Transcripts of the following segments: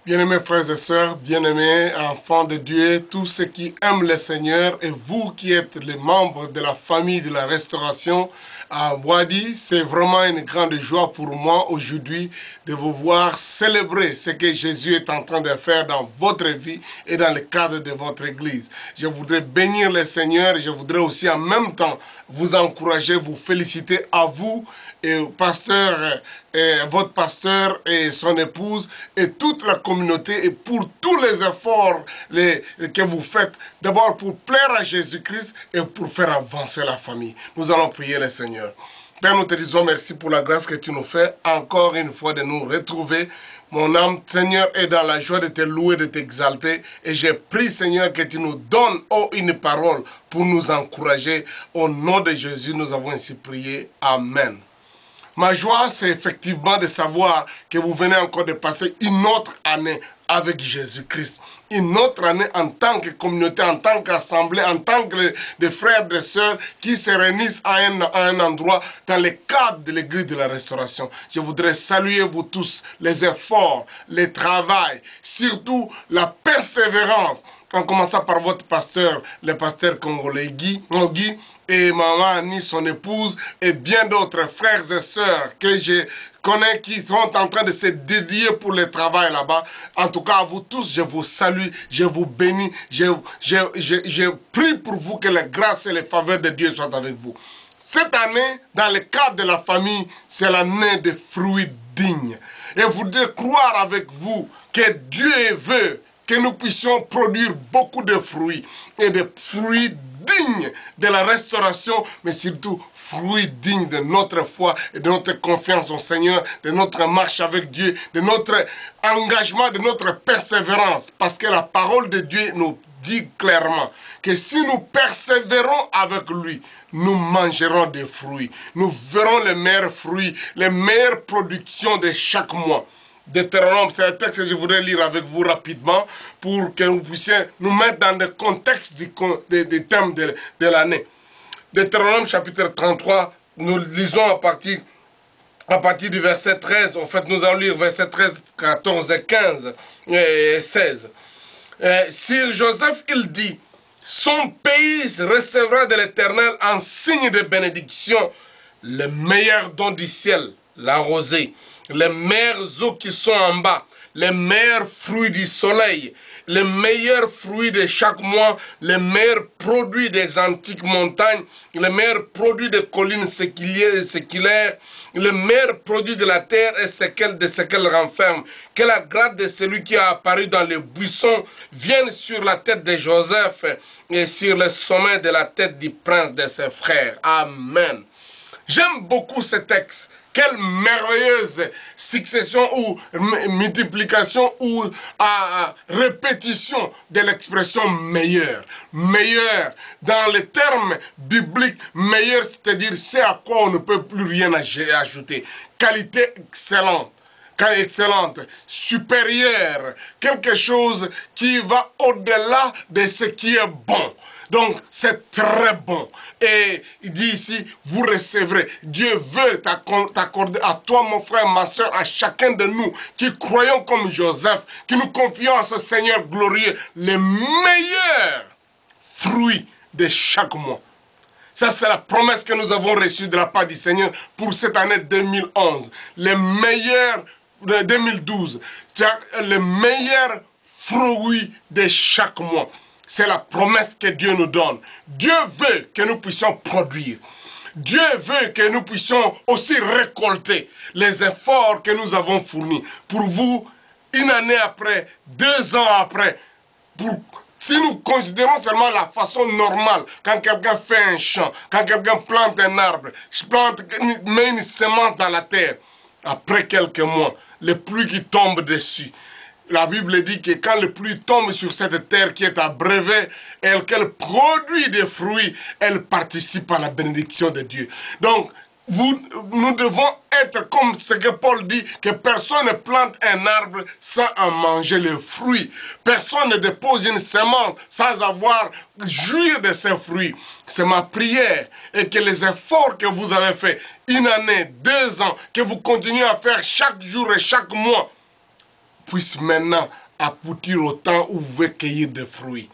Bien-aimés frères et sœurs, bien-aimés enfants de Dieu, tous ceux qui aiment le Seigneur et vous qui êtes les membres de la famille de la restauration à Boadi, c'est vraiment une grande joie pour moi aujourd'hui de vous voir célébrer ce que Jésus est en train de faire dans votre vie et dans le cadre de votre église. Je voudrais bénir le Seigneur et je voudrais aussi en même temps vous encourager, vous féliciter à vous et votre pasteur et son épouse et toute la communauté et pour tous les efforts que vous faites, d'abord pour plaire à Jésus-Christ et pour faire avancer la famille. Nous allons prier le Seigneur. Père, nous te disons merci pour la grâce que tu nous fais encore une fois de nous retrouver. Mon âme, Seigneur, est dans la joie de te louer, de t'exalter. Et j'ai pris, Seigneur, que tu nous donnes une parole pour nous encourager. Au nom de Jésus, nous avons ainsi prié. Amen. Ma joie, c'est effectivement de savoir que vous venez encore de passer une autre année avec Jésus-Christ. Une autre année en tant que communauté, en tant qu'assemblée, en tant que des frères et sœurs qui se réunissent à un endroit dans le cadre de l'église de la restauration. Je voudrais saluer vous tous, les efforts, le travail, surtout la persévérance, en commençant par votre pasteur, le pasteur congolais Guy, et maman Annie, son épouse, et bien d'autres frères et sœurs que je connais qui sont en train de se dédier pour le travail là-bas. En tout cas, à vous tous, je vous salue, je vous bénis, je prie pour vous que la grâce et les faveurs de Dieu soient avec vous. Cette année, dans le cadre de la famille, c'est l'année des fruits dignes. Et je voudrais croire avec vous que Dieu veut que nous puissions produire beaucoup de fruits et des fruits dignes de la restauration, mais surtout fruits dignes de notre foi et de notre confiance au Seigneur, de notre marche avec Dieu, de notre engagement, de notre persévérance. Parce que la parole de Dieu nous dit clairement que si nous persévérons avec lui, nous mangerons des fruits. Nous verrons les meilleurs fruits, les meilleures productions de chaque mois. Deutéronome, c'est un texte que je voudrais lire avec vous rapidement pour que vous puissiez nous mettre dans le contexte des thèmes de l'année. Deutéronome chapitre 33, nous lisons à partir du verset 13. En fait, nous allons lire verset 13, 14 et 15 et 16. Sir Joseph, il dit, son pays recevra de l'Éternel en signe de bénédiction le meilleur don du ciel, la rosée, les meilleures eaux qui sont en bas, les meilleurs fruits du soleil, les meilleurs fruits de chaque mois, les meilleurs produits des antiques montagnes, les meilleurs produits des collines séculaires, les meilleurs produits de la terre et de ce qu'elle renferme. Que la grâce de celui qui a apparu dans les buissons vienne sur la tête de Joseph et sur le sommet de la tête du prince de ses frères. Amen. J'aime beaucoup ce texte. Quelle merveilleuse succession ou multiplication ou répétition de l'expression meilleur. Meilleur, dans les termes bibliques, meilleur, c'est-à-dire c'est à quoi on ne peut plus rien ajouter. Qualité excellente, supérieure, quelque chose qui va au-delà de ce qui est bon. Donc, c'est très bon. Et il dit ici, vous recevrez. Dieu veut t'accorder à toi, mon frère, ma soeur, à chacun de nous qui croyons comme Joseph, qui nous confions à ce Seigneur glorieux, les meilleurs fruits de chaque mois. Ça, c'est la promesse que nous avons reçue de la part du Seigneur pour cette année 2011. Les meilleurs, 2012, les meilleurs fruits de chaque mois. C'est la promesse que Dieu nous donne. Dieu veut que nous puissions produire. Dieu veut que nous puissions aussi récolter les efforts que nous avons fournis. Pour vous, une année après, 2 ans après, si nous considérons seulement la façon normale, quand quelqu'un fait un champ, quand quelqu'un plante un arbre, met une semence dans la terre, après quelques mois, les pluies qui tombent dessus, la Bible dit que quand les pluies tombent sur cette terre qui est abreuvée, qu'elle produit des fruits, elle participe à la bénédiction de Dieu. Donc, nous devons être comme ce que Paul dit, que personne ne plante un arbre sans en manger le fruit. Personne ne dépose une semence sans avoir jouir de ses fruits. C'est ma prière et que les efforts que vous avez faits, une année, 2 ans, que vous continuez à faire chaque jour et chaque mois, puisse maintenant aboutir au temps où vous pouvez cueillir des fruits.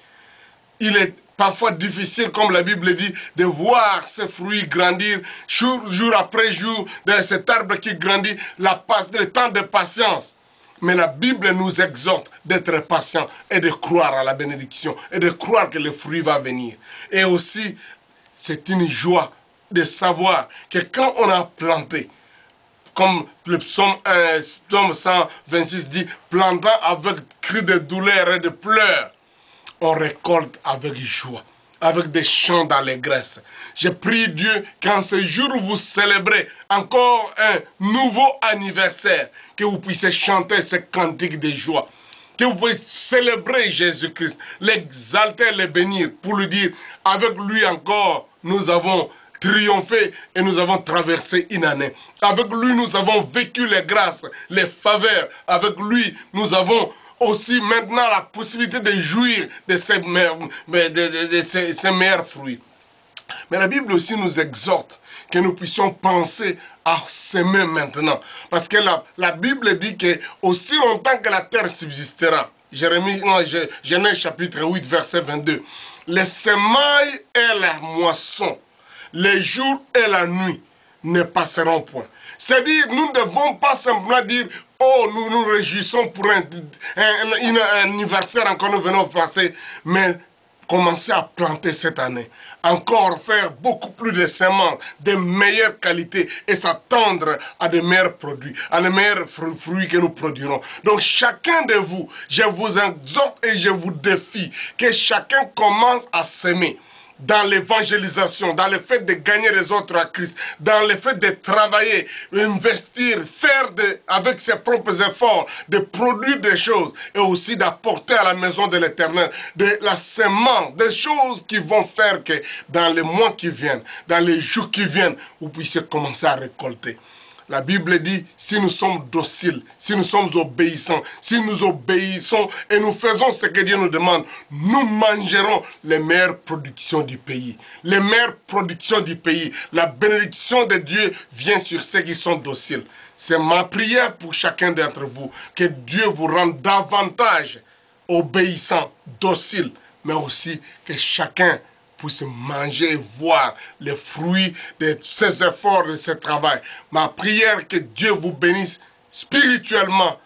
Il est parfois difficile, comme la Bible dit, de voir ces fruits grandir jour après jour, de cet arbre qui grandit, le temps de patience. Mais la Bible nous exhorte d'être patient et de croire à la bénédiction et de croire que le fruit va venir. Et aussi, c'est une joie de savoir que quand on a planté, comme le psaume 126 dit, plantant avec cri de douleur et de pleurs, on récolte avec joie, avec des chants d'allégresse. Je prie Dieu qu'en ce jour où vous célébrez encore un nouveau anniversaire, que vous puissiez chanter ce cantique de joie, que vous puissiez célébrer Jésus-Christ, l'exalter, le bénir, pour lui dire, avec lui encore, nous avons triomphé et nous avons traversé une année. Avec lui, nous avons vécu les grâces, les faveurs. Avec lui, nous avons aussi maintenant la possibilité de jouir de ces meilleurs fruits. Mais la Bible aussi nous exhorte que nous puissions penser à s'aimer maintenant. Parce que la Bible dit que aussi longtemps que la terre subsistera, Genèse chapitre 8, verset 22, les semailles et la moisson, les jours et la nuit ne passeront point. C'est-à-dire, nous ne devons pas simplement dire, oh, nous nous réjouissons pour un anniversaire encore nous venons passer, mais commencer à planter cette année. Encore faire beaucoup plus de semences, de meilleure qualité et s'attendre à de meilleurs produits, à de meilleurs fruits que nous produirons. Donc chacun de vous, je vous exhorte et je vous défie que chacun commence à s'aimer. Dans l'évangélisation, dans le fait de gagner les autres à Christ, dans le fait de travailler, investir, faire avec ses propres efforts, de produire des choses et aussi d'apporter à la maison de l'Éternel de la semence, des choses qui vont faire que dans les mois qui viennent, dans les jours qui viennent, vous puissiez commencer à récolter. La Bible dit, si nous sommes dociles, si nous sommes obéissants, si nous obéissons et nous faisons ce que Dieu nous demande, nous mangerons les meilleures productions du pays. Les meilleures productions du pays. La bénédiction de Dieu vient sur ceux qui sont dociles. C'est ma prière pour chacun d'entre vous, que Dieu vous rende davantage obéissants, dociles, mais aussi que chacun puisse manger et voir les fruits de ses efforts, de ce travail. Ma prière, que Dieu vous bénisse spirituellement,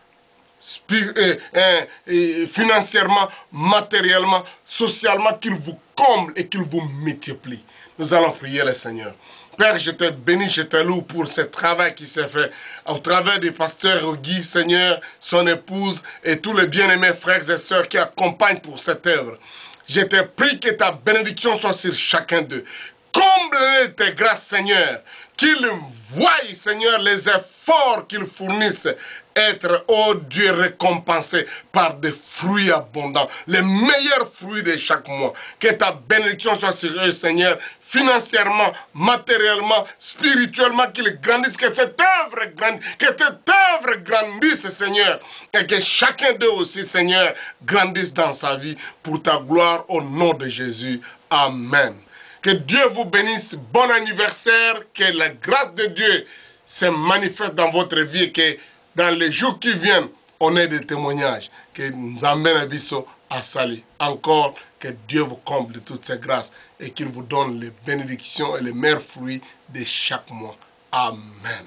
financièrement, matériellement, socialement, qu'il vous comble et qu'il vous multiplie. Nous allons prier le Seigneur. Père, je te bénis, je te loue pour ce travail qui s'est fait au travers du pasteur Guy, Seigneur, son épouse et tous les bien-aimés frères et sœurs qui accompagnent pour cette œuvre. Je te prie que ta bénédiction soit sur chacun d'eux. Comble-les tes grâces, Seigneur. Qu'ils voient, Seigneur, les efforts qu'ils fournissent être, oh Dieu, récompensés par des fruits abondants. Les meilleurs fruits de chaque mois. Que ta bénédiction soit sur eux, Seigneur, financièrement, matériellement, spirituellement, qu'ils grandissent, que cette œuvre grandisse, Seigneur. Et que chacun d'eux aussi, Seigneur, grandisse dans sa vie pour ta gloire au nom de Jésus. Amen. Que Dieu vous bénisse. Bon anniversaire. Que la grâce de Dieu se manifeste dans votre vie et que dans les jours qui viennent, on ait des témoignages. Que nous amène à Sali. Encore, que Dieu vous comble de toutes ses grâces et qu'il vous donne les bénédictions et les meilleurs fruits de chaque mois. Amen.